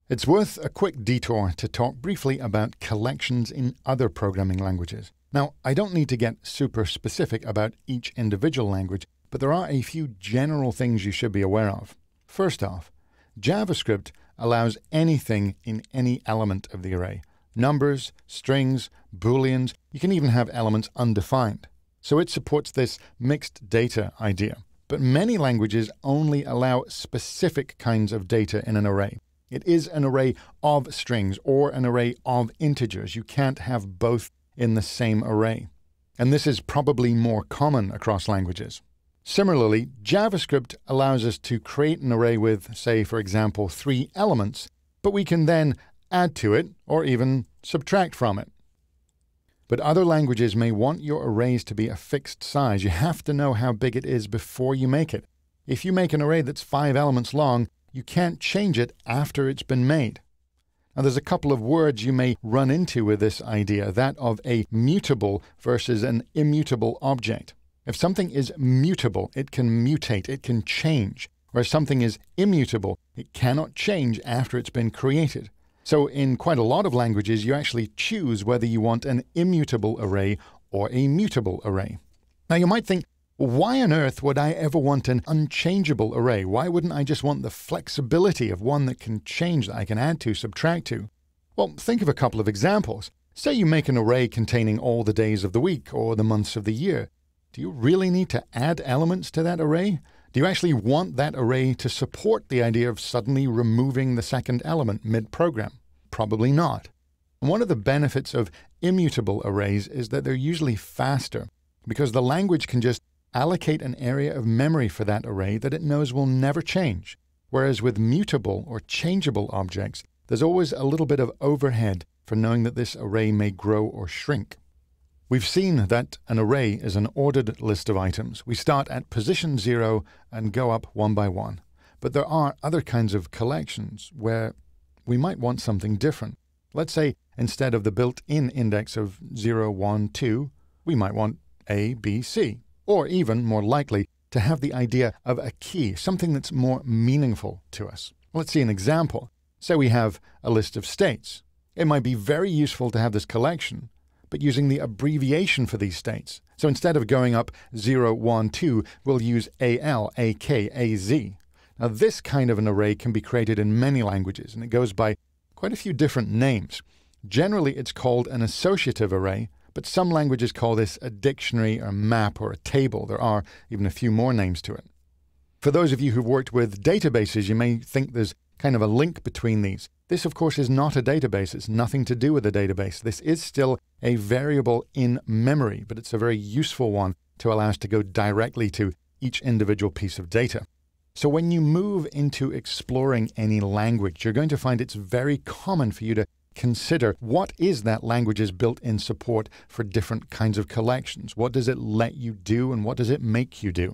It's worth a quick detour to talk briefly about collections in other programming languages. Now, I don't need to get super specific about each individual language, but there are a few general things you should be aware of. First off, JavaScript allows anything in any element of the array. Numbers, strings, booleans, you can even have elements undefined. So it supports this mixed data idea. But many languages only allow specific kinds of data in an array. It is an array of strings or an array of integers. You can't have both in the same array. And this is probably more common across languages. Similarly, JavaScript allows us to create an array with, say, for example, 3 elements, but we can then add to it or even subtract from it. But other languages may want your arrays to be a fixed size. You have to know how big it is before you make it. If you make an array that's 5 elements long, you can't change it after it's been made. Now, there's a couple of words you may run into with this idea, that of a mutable versus an immutable object. If something is mutable, it can mutate, it can change, whereas something is immutable, it cannot change after it's been created. So in quite a lot of languages, you actually choose whether you want an immutable array or a mutable array. Now, you might think, why on earth would I ever want an unchangeable array? Why wouldn't I just want the flexibility of one that can change, that I can add to, subtract to? Well, think of a couple of examples. Say you make an array containing all the days of the week or the months of the year. Do you really need to add elements to that array? Do you actually want that array to support the idea of suddenly removing the second element mid-program? Probably not. And one of the benefits of immutable arrays is that they're usually faster, because the language can just allocate an area of memory for that array that it knows will never change. Whereas with mutable or changeable objects, there's always a little bit of overhead for knowing that this array may grow or shrink. We've seen that an array is an ordered list of items. We start at position 0 and go up one by one. But there are other kinds of collections where we might want something different. Let's say instead of the built-in index of 0, 1, 2, we might want A, B, C. Or even, more likely, to have the idea of a key, something that's more meaningful to us. Let's see an example. Say we have a list of states. It might be very useful to have this collection, but using the abbreviation for these states. So instead of going up 0, 1, 2, we'll use AL, AK, AZ. Now this kind of an array can be created in many languages, and it goes by quite a few different names. Generally, it's called an associative array, but some languages call this a dictionary, or a map, or a table. There are even a few more names to it. For those of you who've worked with databases, you may think there's kind of a link between these. This, of course, is not a database. It's nothing to do with a database. This is still a variable in memory, but it's a very useful one to allow us to go directly to each individual piece of data. So when you move into exploring any language, you're going to find it's very common for you to consider what is that language's built-in support for different kinds of collections. What does it let you do and what does it make you do?